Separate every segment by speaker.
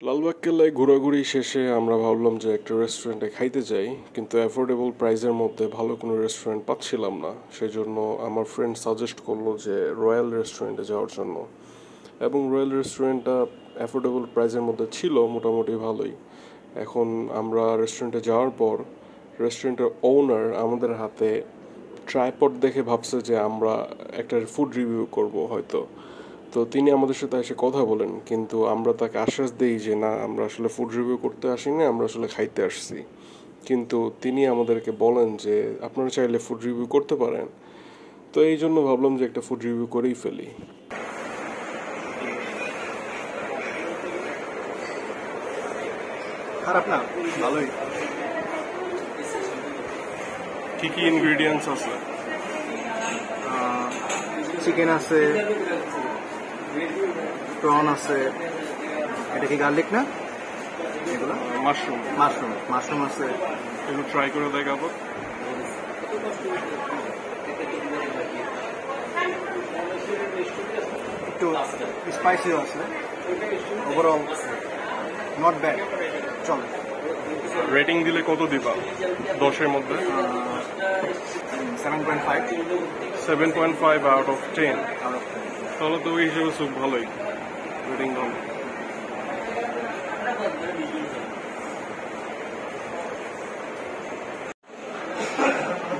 Speaker 1: লালবাগ কেল্লায় ঘোরাঘুরি শেষে আমরা ভাবলাম যে একটা রেস্টুরেন্টে খাইতে যাই, কিন্তু অ্যাফোর্ডেবল প্রাইসের মধ্যে ভালো কোনো রেস্টুরেন্ট পাচ্ছিলাম না। সেজন্য আমার ফ্রেন্ড সাজেস্ট করলো যে রয়্যাল রেস্টুরেন্টে যাওয়ার জন্য, এবং রয়্যাল রেস্টুরেন্টটা অ্যাফোর্ডেবল প্রাইসের মধ্যে ছিল, মোটামুটি ভালোই। এখন আমরা রেস্টুরেন্টে যাওয়ার পর রেস্টুরেন্টের ওনার আমাদের হাতে ট্রাইপড দেখে ভাবছে যে আমরা একটা ফুড রিভিউ করব হয়তো। তো তিনি আমাদের সাথে এসে কথা বলেন, কিন্তু আমরা তাকে আশ্বাস দিই যে না, আমরা আসলে ফুড রিভিউ করতে আসিনি, আমরা আসলে খাইতে আসছি। কিন্তু তিনি আমাদেরকে বলেন যে আপনারা চাইলে ফুড রিভিউ করতে পারেন। তো এই জন্য ভাবলাম যে একটা ফুড রিভিউ করেই ফেলি।
Speaker 2: খারাপ না, ভালোই।
Speaker 1: কি কি ইনগ্রেডিয়েন্টস আছে?
Speaker 2: চিকেন আছে, প্রন আছে, এটা কি গার্লিক না? এগুলো
Speaker 1: মাশরুম
Speaker 2: মাশরুম মাশরুম আছে।
Speaker 1: এগুলো ট্রাই করে দেখাবো।
Speaker 2: একটু স্পাইসিও আছে। ওভারঅল নট ব্যাড, চলে।
Speaker 1: রেটিং দিলে কত দিবা 10-এর মধ্যে?
Speaker 2: 7.5
Speaker 1: 7.5 আউট অফ 10। তাহলে তো ওই হিসেবে খুব ভালোই রেটিং দাম।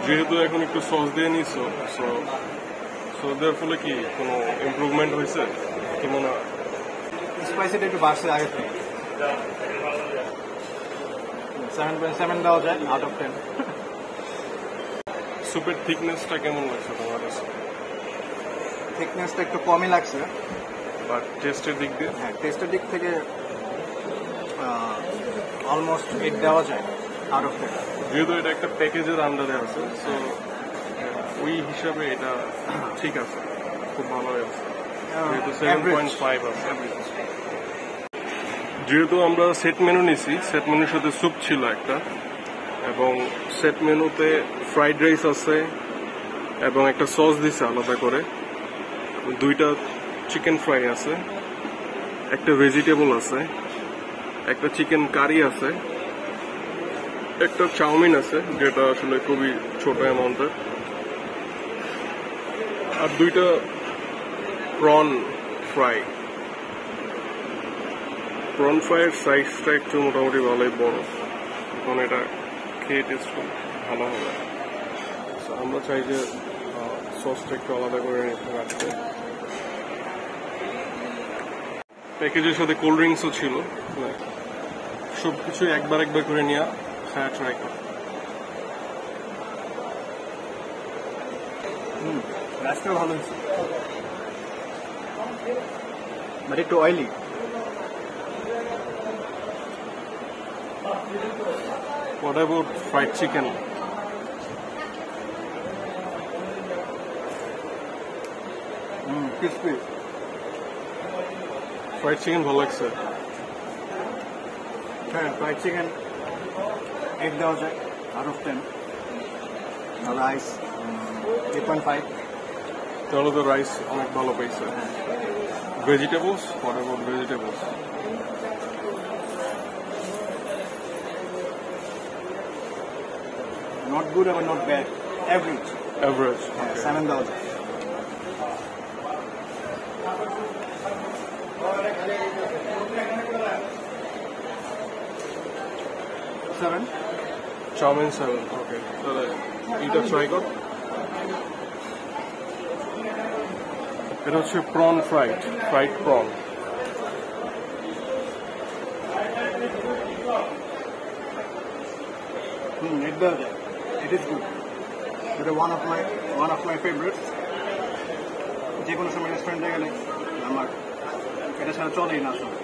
Speaker 1: যেহেতু এখন একটু সস দিয়ে নিছো, সো দেওয়ার ফলে কি কোনো ইমপ্রুভমেন্ট হয়েছে কি মনে হয়?
Speaker 2: স্পাইসিটা একটু বাড়ছে আগে থেকে। 7.7 দেওয়া যায় আউট অফ 10।
Speaker 1: স্যুপের থিকনেসটা কেমন লাগছে তোমার কাছে?
Speaker 2: থিকনেসটা একটু কমই লাগছে।
Speaker 1: বাট টেস্টের দিক দিয়ে?
Speaker 2: হ্যাঁ, টেস্টের দিক থেকে অলমোস্ট 8 দেওয়া যায় আউট অফ 10।
Speaker 1: যেহেতু এটা একটা প্যাকেজের আন্ডারে আছে, সো ওই হিসাবে এটা ঠিক আছে, খুব ভালো আছে। যেহেতু 7.5 আছে। যেহেতু আমরা সেট মেনু নিছি, সেট মেনুর সাথে স্যুপ ছিল একটা, এবং সেট মেনুতে ফ্রাইড রাইস আছে এবং একটা সস দিছে আলাদা করে, 2টা চিকেন ফ্রাই আছে, একটা ভেজিটেবল আছে, একটা চিকেন কারি আছে, একটা চাউমিন আছে যেটা আসলে খুবই ছোট অ্যামাউন্টের, আর 2টা প্রন ফ্রাই। প্রন ফ্রাইয়ের সাইজটা একটু মোটামুটি ভালোই বড়, এখন এটা খেয়ে টেস্ট ভালো হবে। আমরা চাই যে সসটা একটু আলাদা করে নিতে রাখতে। প্যাকেজের সাথে কোল্ড ড্রিঙ্কসও ছিল, সব কিছু একবার করে নেওয়া, খাওয়া ট্রাই করা।
Speaker 2: রাইসটাও ভালো হয়েছে, বাট একটু oily.
Speaker 1: What about fried chicken?
Speaker 2: Crispy.
Speaker 1: Fried chicken ভালো লাগছে।
Speaker 2: হ্যাঁ, ফ্রাইড চিকেন 8 দেওয়া যায় আউট অফ 10। রাইস 8.5।
Speaker 1: তাহলে তো রাইস অনেক ভালো পাইছে। Vegetables, what about vegetables?
Speaker 2: Not good আবার নট ব্যাড, অ্যাভারেজ।
Speaker 1: Average.
Speaker 2: হ্যাঁ,
Speaker 1: Okay.
Speaker 2: 7 দেওয়া যায়। 7।
Speaker 1: চাউমিন 7. Okay. তাহলে এটা ট্রাই কর। এটা হচ্ছে prawn fried prawn.
Speaker 2: It does. It is good. It is one of my favorites. যে কোনো সময় রেস্টুরেন্টে গেলে আমার এটা ছাড়া চলেই না আসলে।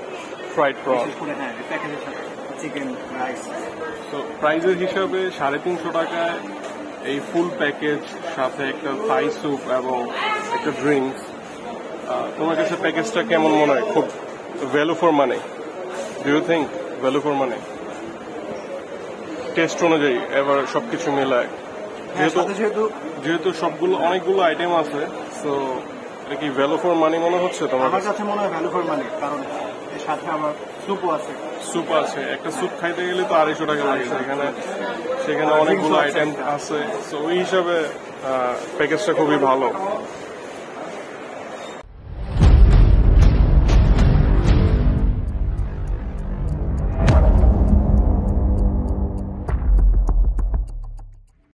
Speaker 1: Fried prawn.
Speaker 2: বিশেষ করে হ্যাঁ, প্যাকেজের সাথে চিকেন রাইস।
Speaker 1: তো প্রাইজের হিসাবে 350 টাকায় এই ফুল প্যাকেজ, সাথে একটা থাই স্যুপ এবং একটা ড্রিঙ্কস। তোমার কাছে প্যাকেজটা কেমন মনে হয়? খুব value for money? Do you think value for money? Test অনুযায়ী এবার সবকিছু মেলায়, যেহেতু সবগুলো অনেকগুলো আইটেম আছে, সো এটা কি ভ্যালু ফর মানি মনে হচ্ছে তোমার?
Speaker 2: আমার কাছে মনে হয় ভ্যালু ফর মানি, কারণ সাথে আবার স্যুপও আছে।
Speaker 1: স্যুপ আছে, একটা স্যুপ খাইতে গেলে তো 250 টাকা লাগে, সেখানে অনেকগুলো আইটেম আছে, তো ওই হিসাবে প্যাকেজটা খুবই ভালো।